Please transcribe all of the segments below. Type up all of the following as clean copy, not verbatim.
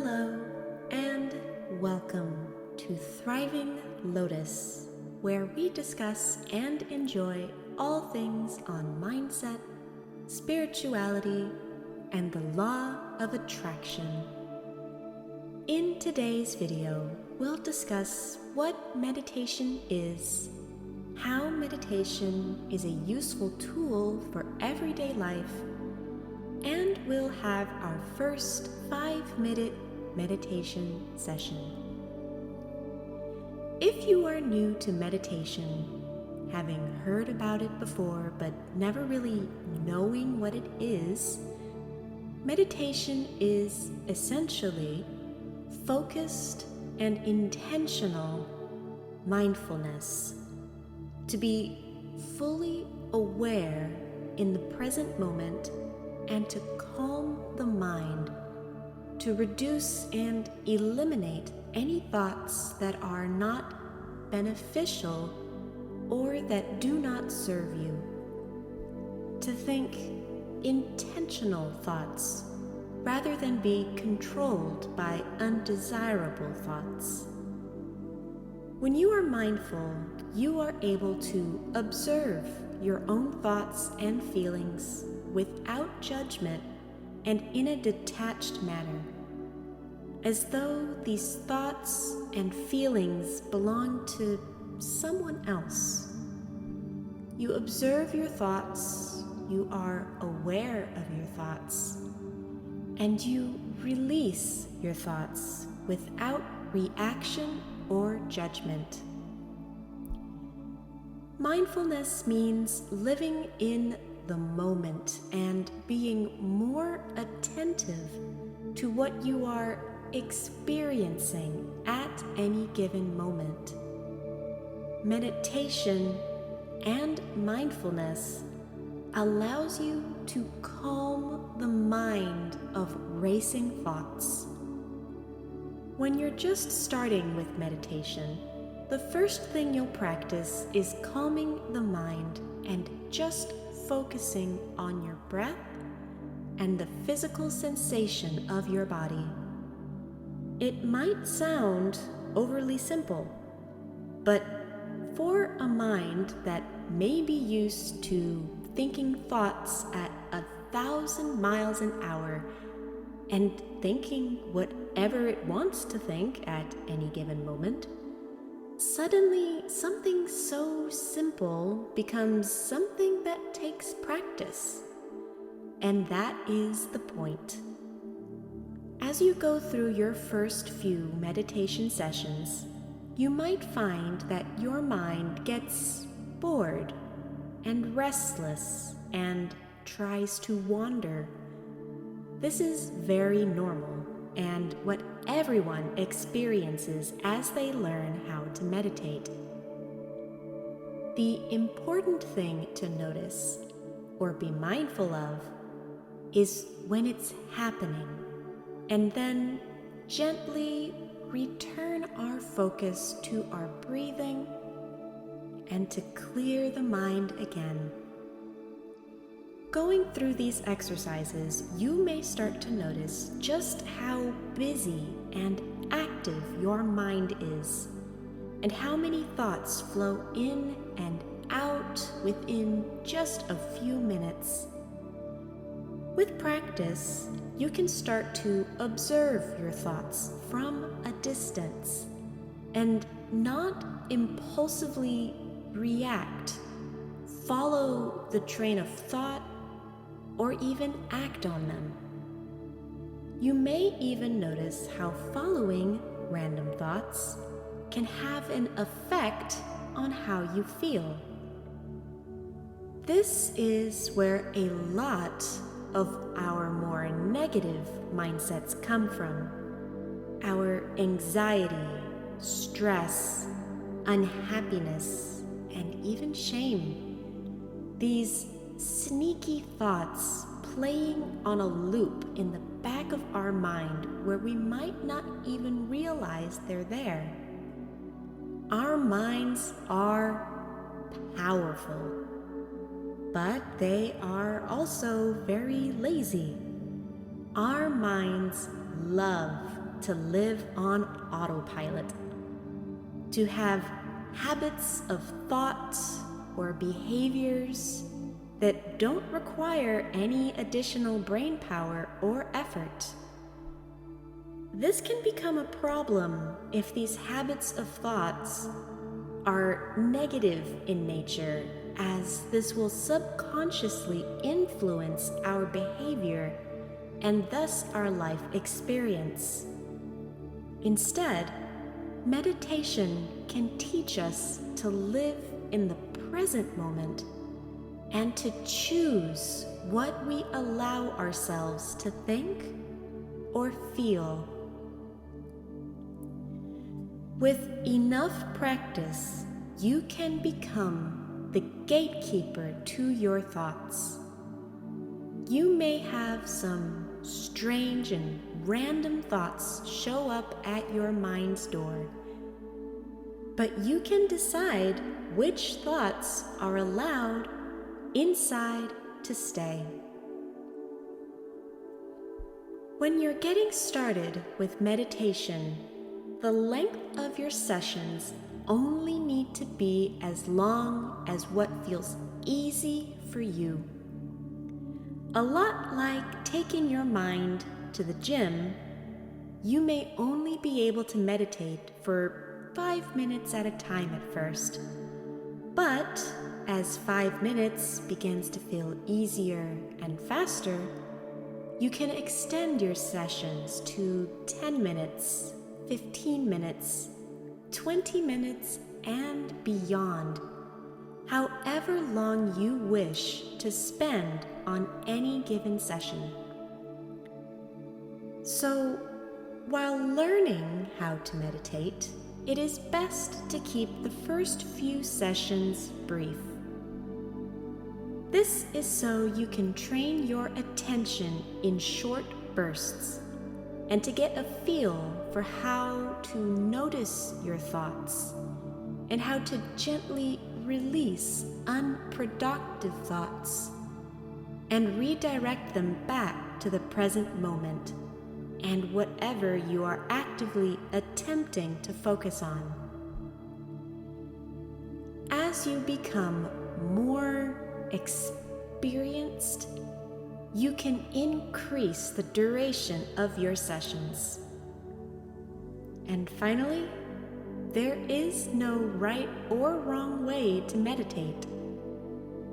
Hello and welcome to Thriving Lotus, where we discuss and enjoy all things on mindset, spirituality, and the law of attraction. In today's video, we'll discuss what meditation is, how meditation is a useful tool for everyday life, and we'll have our first 5-minute meditation session. If you are new to meditation, having heard about it before but never really knowing what it is, meditation is essentially focused and intentional mindfulness, to be fully aware in the present moment and to calm the mind, to reduce and eliminate any thoughts that are not beneficial or that do not serve you, to think intentional thoughts rather than be controlled by undesirable thoughts. When you are mindful, you are able to observe your own thoughts and feelings without judgment and in a detached manner, as though these thoughts and feelings belong to someone else. You observe your thoughts, you are aware of your thoughts, and you release your thoughts without reaction or judgment. Mindfulness means living in the moment and being more attentive to what you are experiencing at any given moment. Meditation and mindfulness allows you to calm the mind of racing thoughts. When you're just starting with meditation, the first thing you'll practice is calming the mind and just focusing on your breath and the physical sensation of your body. It might sound overly simple, but for a mind that may be used to thinking thoughts at 1,000 miles an hour and thinking whatever it wants to think at any given moment, suddenly something so simple becomes something that takes practice. And that is the point. As you go through your first few meditation sessions, you might find that your mind gets bored and restless and tries to wander. This is very normal and what everyone experiences as they learn how to meditate. The important thing to notice or be mindful of is when it's happening, and then gently return our focus to our breathing and to clear the mind again. Going through these exercises, you may start to notice just how busy and active your mind is, and how many thoughts flow in and out within just a few minutes. With practice, you can start to observe your thoughts from a distance and not impulsively react, follow the train of thought, or even act on them. You may even notice how following random thoughts can have an effect on how you feel. This is where a lot of our more negative mindsets come from. Our anxiety, stress, unhappiness, and even shame. These sneaky thoughts playing on a loop in the back of our mind where we might not even realize they're there. Our minds are powerful, but they are also very lazy. Our minds love to live on autopilot, to have habits of thought or behaviors that don't require any additional brain power or effort. This can become a problem if these habits of thoughts are negative in nature, as this will subconsciously influence our behavior and thus our life experience. Instead, meditation can teach us to live in the present moment and to choose what we allow ourselves to think or feel. With enough practice, you can become the gatekeeper to your thoughts. You may have some strange and random thoughts show up at your mind's door, but you can decide which thoughts are allowed inside to stay. When you're getting started with meditation, the length of your sessions only need to be as long as what feels easy for you. A lot like taking your mind to the gym, you may only be able to meditate for 5 minutes at a time at first. But as 5 minutes begins to feel easier and faster, you can extend your sessions to 10 minutes, 15 minutes, 20 minutes, and beyond, however long you wish to spend on any given session. So, while learning how to meditate, it is best to keep the first few sessions brief. This is so you can train your attention in short bursts and to get a feel for how to notice your thoughts and how to gently release unproductive thoughts and redirect them back to the present moment and whatever you are actively attempting to focus on. As you become more experienced, you can increase the duration of your sessions. And finally, there is no right or wrong way to meditate.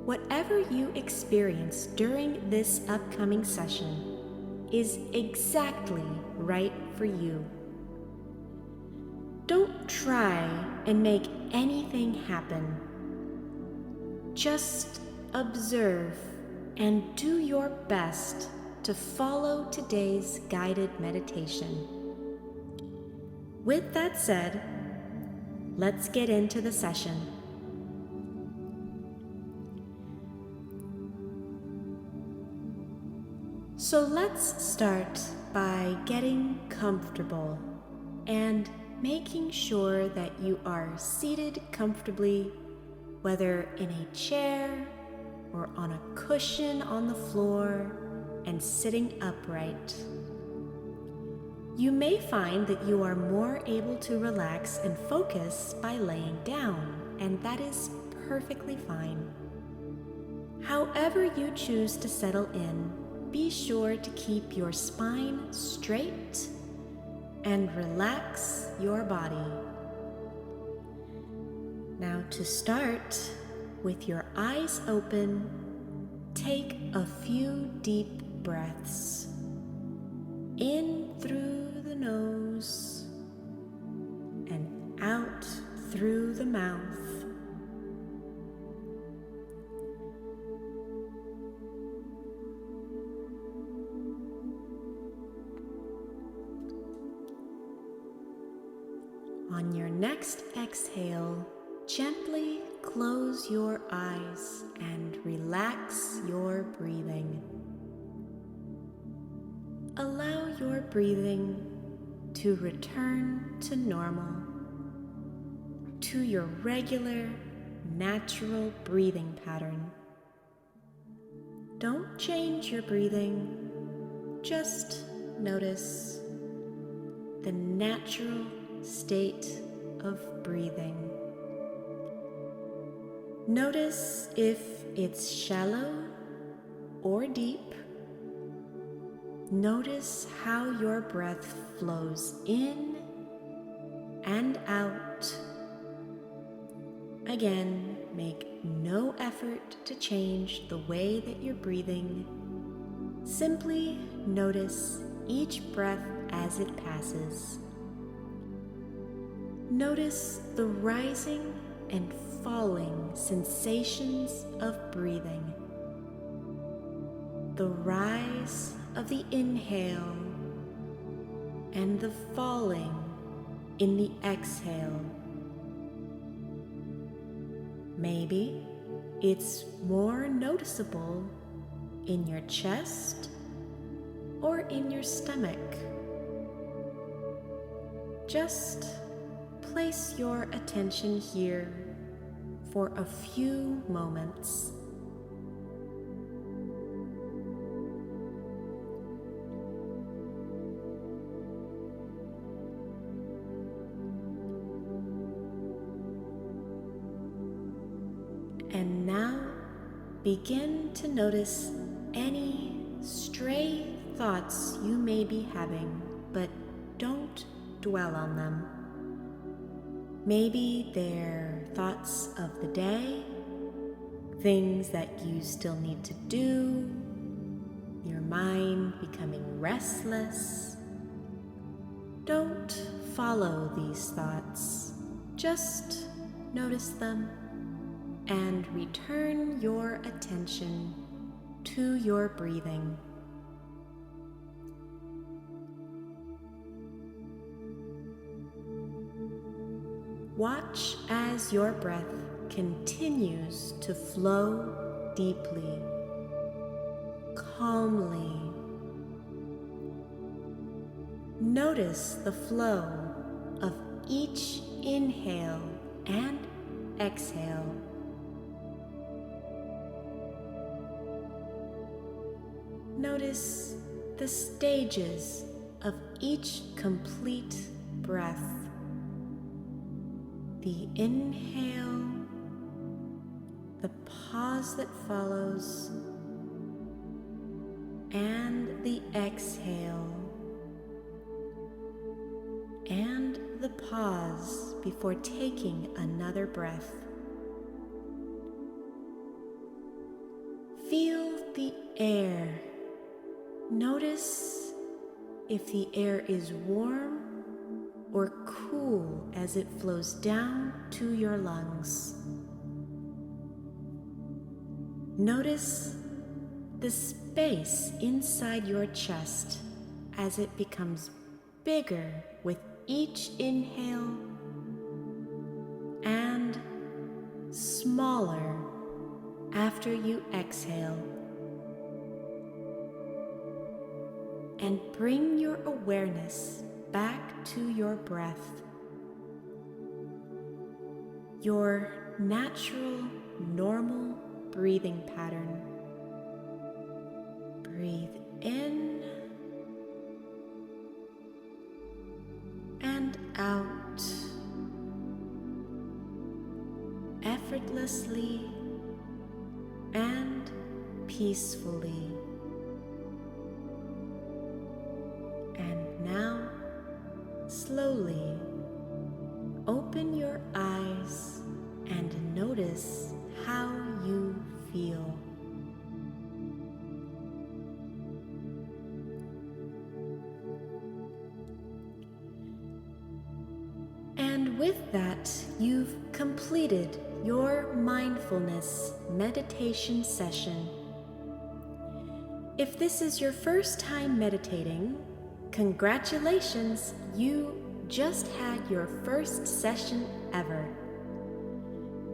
Whatever you experience during this upcoming session is exactly right for you. Don't try and make anything happen. Just observe and do your best to follow today's guided meditation. With that said, let's get into the session. So let's start by getting comfortable and making sure that you are seated comfortably, whether in a chair or on a cushion on the floor and sitting upright. You may find that you are more able to relax and focus by laying down, and that is perfectly fine. However you choose to settle in, be sure to keep your spine straight and relax your body. Now to start, with your eyes open, take a few deep breaths in through the nose and out through the mouth. On your next exhale, gently close your eyes and relax your breathing. Allow your breathing to return to normal, to your regular, natural breathing pattern. Don't change your breathing, just notice the natural state of breathing. Notice if it's shallow or deep. Notice how your breath flows in and out. Again, make no effort to change the way that you're breathing. Simply notice each breath as it passes. Notice the rising and falling sensations of breathing. The rise of the inhale and the falling in the exhale. Maybe it's more noticeable in your chest or in your stomach. Just place your attention here for a few moments. And now begin to notice any stray thoughts you may be having, but don't dwell on them. Maybe they're thoughts of the day, things that you still need to do, your mind becoming restless. Don't follow these thoughts. Just notice them and return your attention to your breathing. Watch as your breath continues to flow deeply, calmly. Notice the flow of each inhale and exhale. Notice the stages of each complete breath. The inhale, the pause that follows, and the exhale, and the pause before taking another breath. Feel the air. Notice if the air is warm or cool as it flows down to your lungs. Notice the space inside your chest as it becomes bigger with each inhale and smaller after you exhale. And bring your awareness back to your breath, your natural, normal breathing pattern. Breathe in and out, effortlessly and peacefully. And now, slowly open your eyes and notice how you feel. And with that, you've completed your mindfulness meditation session. If this is your first time meditating, congratulations, you just had your first session ever.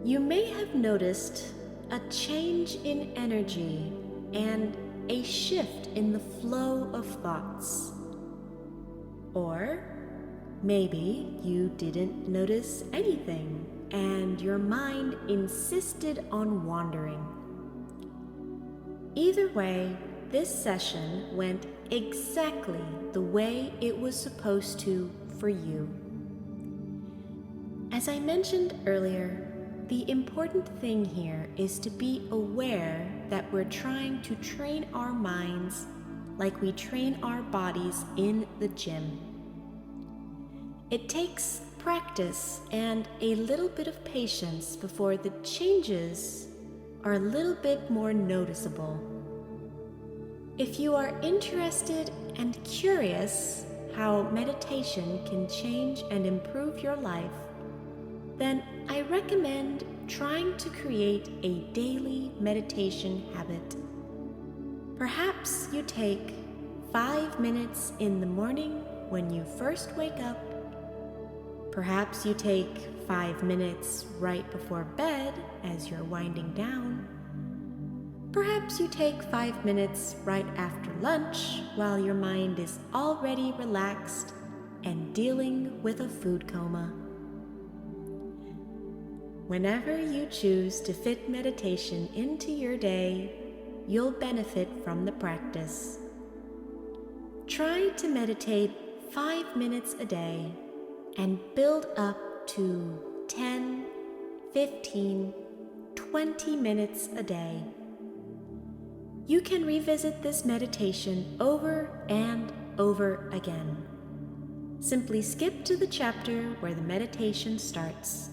You may have noticed a change in energy and a shift in the flow of thoughts. Or maybe you didn't notice anything and your mind insisted on wandering. Either way, this session went exactly the way it was supposed to for you. As I mentioned earlier, the important thing here is to be aware that we're trying to train our minds like we train our bodies in the gym. It takes practice and a little bit of patience before the changes are a little bit more noticeable. If you are interested and curious how meditation can change and improve your life, then I recommend trying to create a daily meditation habit. Perhaps you take 5 minutes in the morning when you first wake up. Perhaps you take 5 minutes right before bed as you're winding down. Perhaps you take 5 minutes right after lunch while your mind is already relaxed and dealing with a food coma. Whenever you choose to fit meditation into your day, you'll benefit from the practice. Try to meditate 5 minutes a day and build up to 10, 15, 20 minutes a day. You can revisit this meditation over and over again. Simply skip to the chapter where the meditation starts.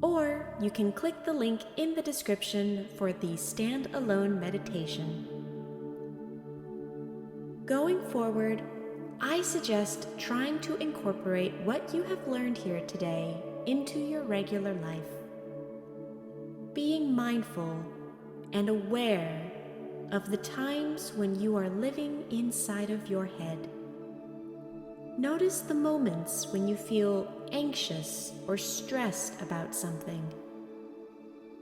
Or you can click the link in the description for the stand-alone meditation. Going forward, I suggest trying to incorporate what you have learned here today into your regular life. Being mindful and aware of the times when you are living inside of your head. Notice the moments when you feel anxious or stressed about something.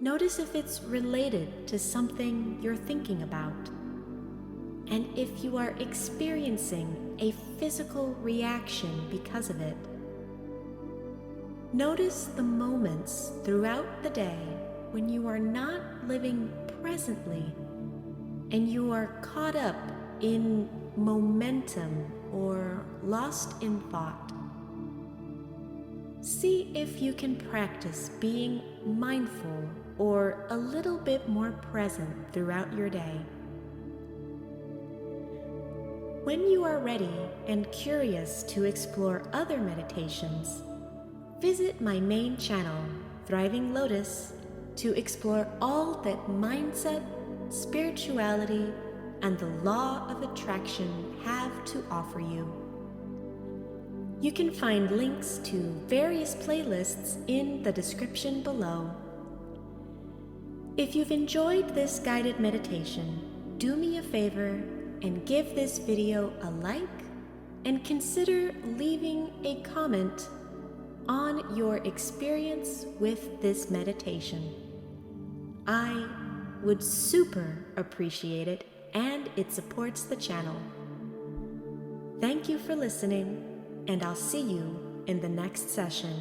Notice if it's related to something you're thinking about, and if you are experiencing a physical reaction because of it. Notice the moments throughout the day when you are not living presently and you are caught up in momentum or lost in thought. See if you can practice being mindful or a little bit more present throughout your day. When you are ready and curious to explore other meditations, visit my main channel, Thriving Lotus, to explore all that mindset, spirituality, and the law of attraction have to offer you. You can find links to various playlists in the description below. If you've enjoyed this guided meditation, do me a favor and give this video a like and consider leaving a comment on your experience with this meditation. I would super appreciate it, and it supports the channel. Thank you for listening, and I'll see you in the next session.